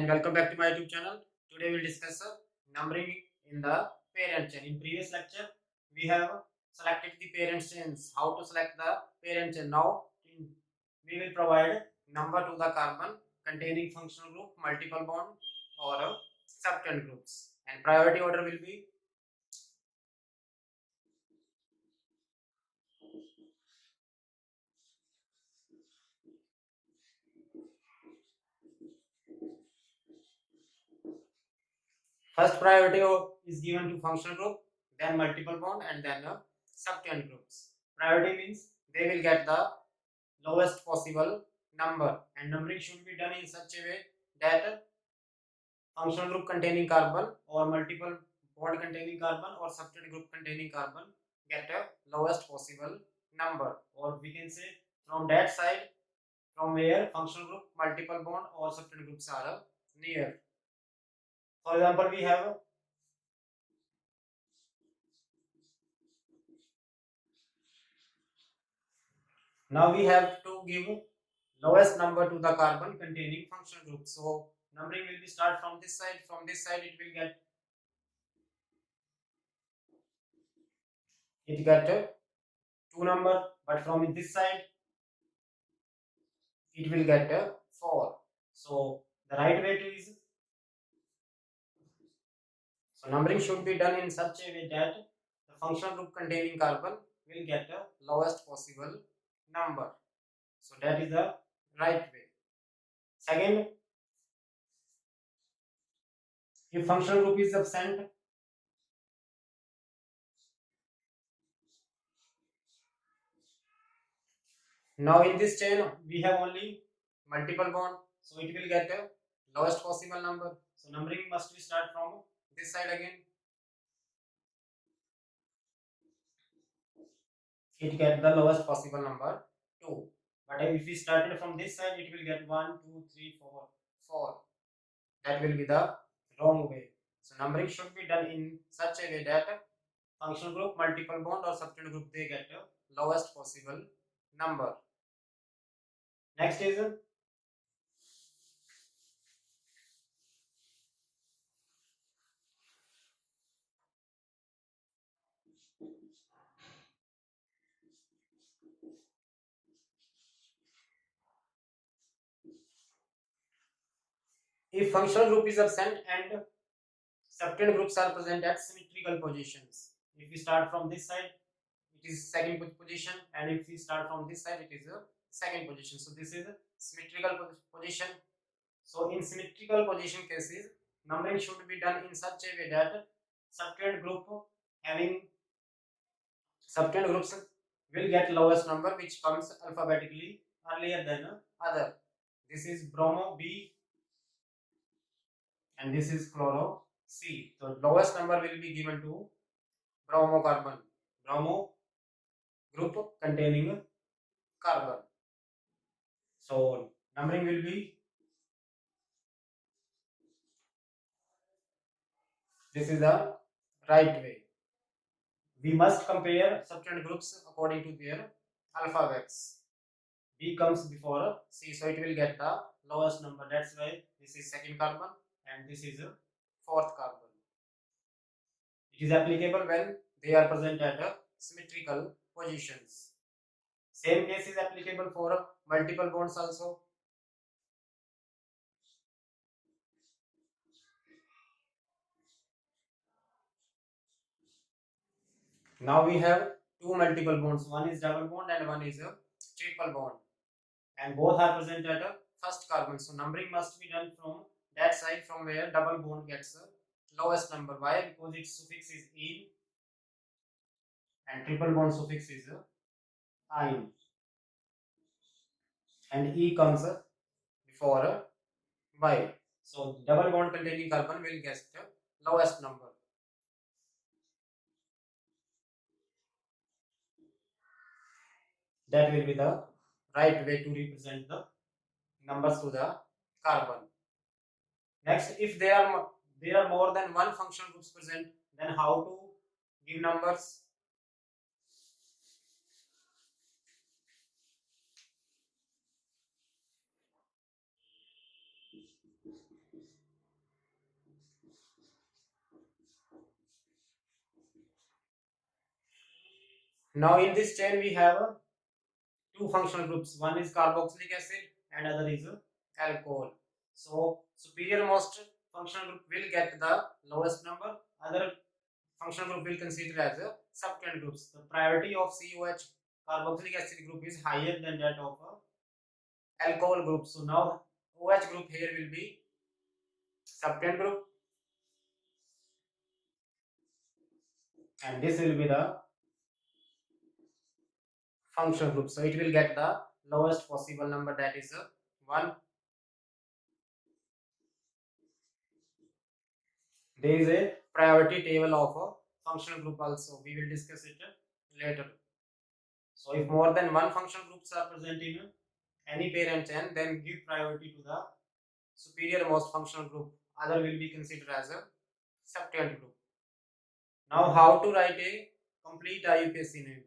and welcome back to my YouTube channel. Today we'll discuss numbering in the parent chain. In previous lecture, we have selected the parent chains. How to select the parent chain? Now we will provide number to the carbon containing functional group, multiple bond, or subtent groups. And priority order will be first priority is given to functional group, then multiple bond, and then subtent groups. Priority means they will get the lowest possible number, and numbering should be done in such a way that functional group containing carbon or multiple bond containing carbon or subtent group containing carbon get a lowest possible number, or we can say from that side from where functional group, multiple bond or subtent groups are near. For example, we have now we have to give lowest number to the carbon containing functional group. So numbering will be start from this side. From this side it will get two number, but from this side it will get 4. So the right way to is, so numbering should be done in such a way that the functional group containing carbon will get the lowest possible number. So that is the right way. Second, if functional group is absent, now in this chain we have only multiple bond, so it will get a lowest possible number. So numbering must be start from this side again. It get the lowest possible number 2. But if we started from this side, it will get 1, 2, 3, 4, 4. That will be the wrong way. So numbering should be done in such a way that functional group, multiple bond or subtent group, they get the lowest possible number. Next is if functional group is absent and subtent groups are present at symmetrical positions. If we start from this side, it is second position, and if we start from this side, it is a second position. So this is a symmetrical position. So in symmetrical position cases, numbering should be done in such a way that subtent groups will get lowest number which comes alphabetically earlier than other. This is bromo B and this is chloro C. So lowest number will be given to bromocarbon, bromo group containing carbon. So numbering will be, this is the right way. We must compare subtent groups according to their alphabets. B comes before C, so it will get the lowest number. That's why this is second carbon and this is fourth carbon. It is applicable when they are present at symmetrical positions. Same case is applicable for multiple bonds also. Now we have two multiple bonds. One is double bond and one is a triple bond, and both are present at a first carbon. So numbering must be done from that side from where double bond gets the lowest number. Why? Because its suffix is in and triple bond suffix is ein, and e comes before y. So double bond containing carbon will get the lowest number. That will be the right way to represent the numbers to the carbon. Next, if there are more than one functional groups present, then how to give numbers? Now in this chain we have two functional groups. One is carboxylic acid and other is alcohol. So superior most functional group will get the lowest number. Other functional group will consider as a substituent groups. The priority of COH carboxylic acid group is higher than that of alcohol group. So now OH group here will be substituent group and this will be the functional group. So it will get the lowest possible number, that is 1. There is a priority table of a functional group also. We will discuss it later. So if more than one functional groups are present in any parent chain, then give priority to the superior most functional group. Other will be considered as a substituent group. Now how to write a complete IUPAC name?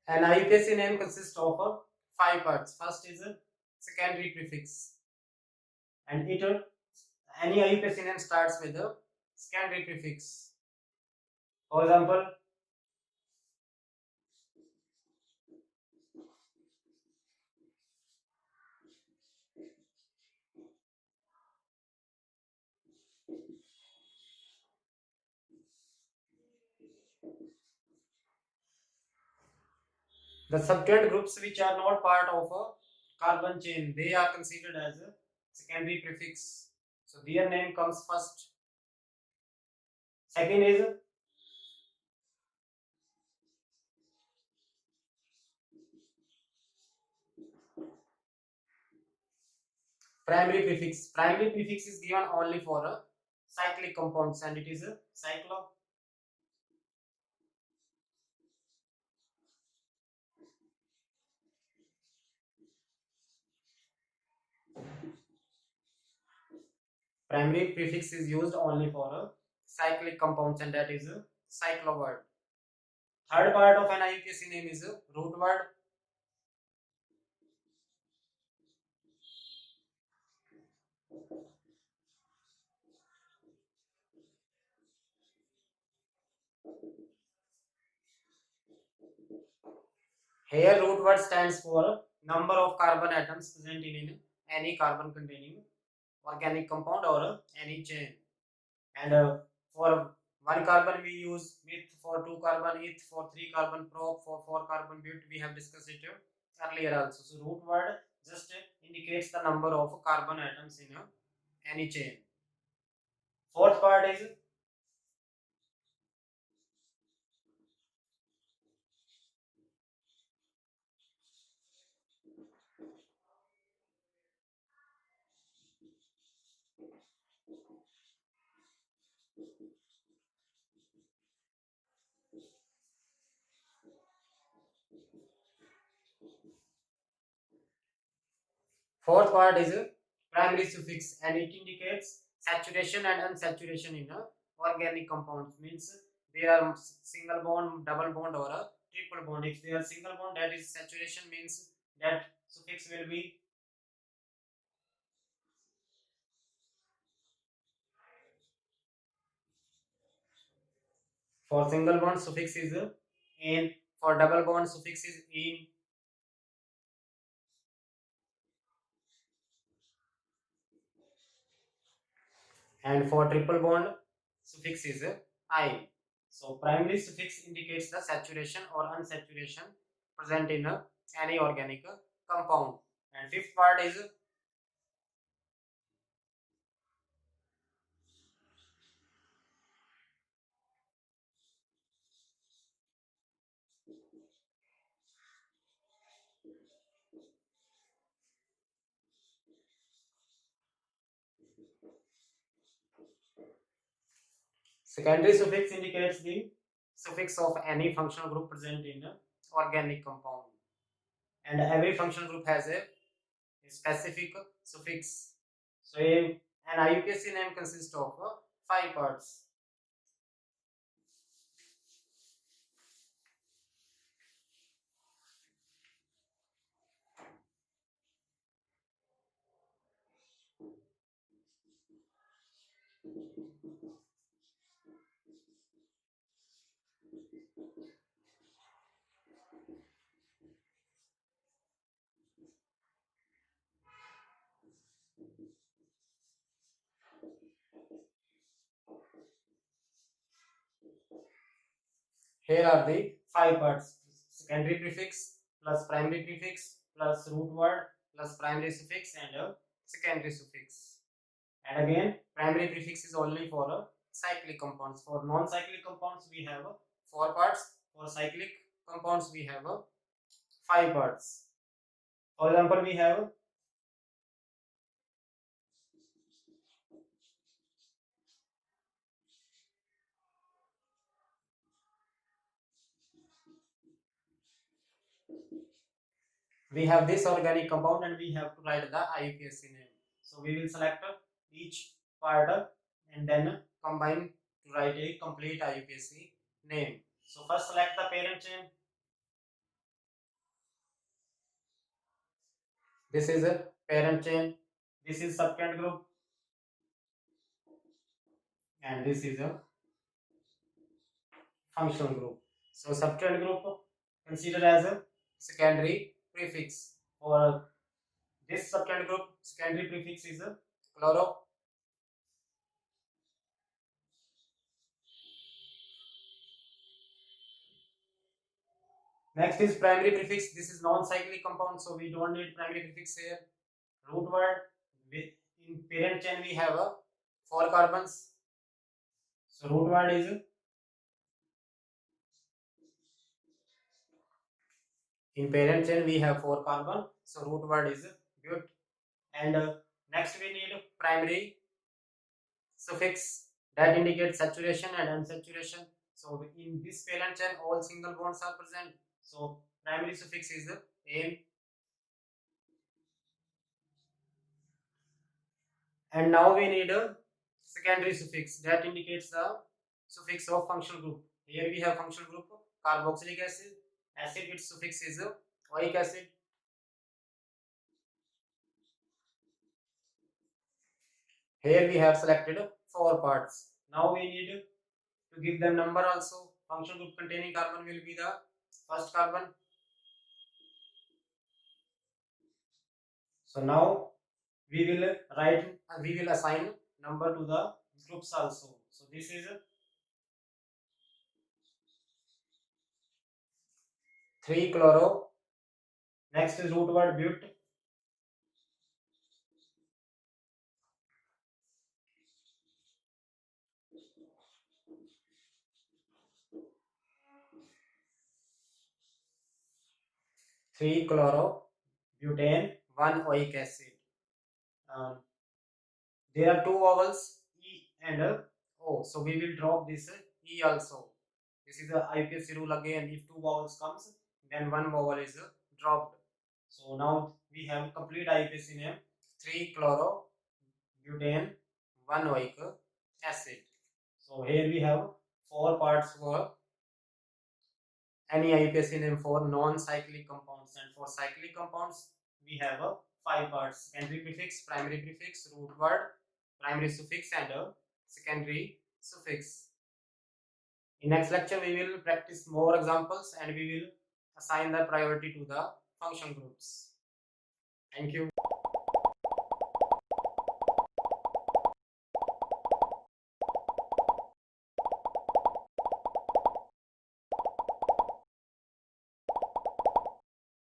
An IUPAC name consists of 5 parts. First is a secondary prefix, and any IUPAC name starts with a secondary prefix. For example, the substituent groups which are not part of a carbon chain, they are considered as a secondary prefix. So their name comes first. Second is primary prefix. Primary prefix is given only for a cyclic compounds and it is a cyclo. Primary prefix is used only for a cyclic compounds and that is a cyclo word. Third part of an IUPAC name is a root word. Here root word stands for number of carbon atoms present in any carbon containing organic compound or any chain. And for one carbon we use with, for 2 carbon eth, for 3 carbon prop, for 4 carbon but. We have discussed it earlier also. So root word just indicates the number of carbon atoms in any chain. Fourth part is primary suffix and it indicates saturation and unsaturation in organic compounds. Means they are single bond, double bond or a triple bond. If they are single bond, that is saturation, means that suffix will be for single bond suffix is in, for double bond suffix is in, and for triple bond suffix is I. So primary suffix indicates the saturation or unsaturation present in any organic compound. And fifth part is secondary suffix indicates the suffix of any functional group present in organic compound, and every functional group has a specific suffix. So an IUPAC name consists of 5 parts. Here are the 5 parts: secondary prefix plus primary prefix plus root word plus primary suffix and a secondary suffix. And again, primary prefix is only for cyclic compounds. For non-cyclic compounds, we have 4 parts. For cyclic compounds, we have 5 parts. For example, we have this organic compound and we have to write the IUPAC name. So we will select each part and then combine to write a complete IUPAC name. So first select the parent chain. This is a parent chain. This is subcant group. And this is a functional group. So subcant group considered as a secondary prefix. For this subcant group, secondary prefix is a chloro. Next is primary prefix. This is non-cyclic compound, so we don't need primary prefix here. Root word. In parent chain we have 4 carbons. So root word is, in parent chain we have 4 carbon. So root word is but. And next we need primary suffix that indicates saturation and unsaturation. So in this parent chain all single bonds are present. So primary suffix is ane. And now we need a secondary suffix that indicates the suffix of functional group. Here we have functional group carboxylic acid. Acid, its suffix is oic acid. Here we have selected 4 parts. Now we need to give them number also. Functional group containing carbon will be the first carbon. So now we will assign number to the groups also. So this is 3 chloro. Next is root word but. 3 chlorobutane, 1 oic acid. There are 2 vowels E and O, so we will drop this E also. This is the IUPAC rule again. If 2 vowels comes, then 1 vowel is dropped. So now we have complete IUPAC name: 3 chlorobutane, 1 oic acid. So here we have 4 parts for any IUPAC name for non-cyclic compounds, and for cyclic compounds we have 5 parts: secondary prefix, primary prefix, root word, primary suffix and secondary suffix. In next lecture we will practice more examples and we will assign the priority to the function groups. Thank you.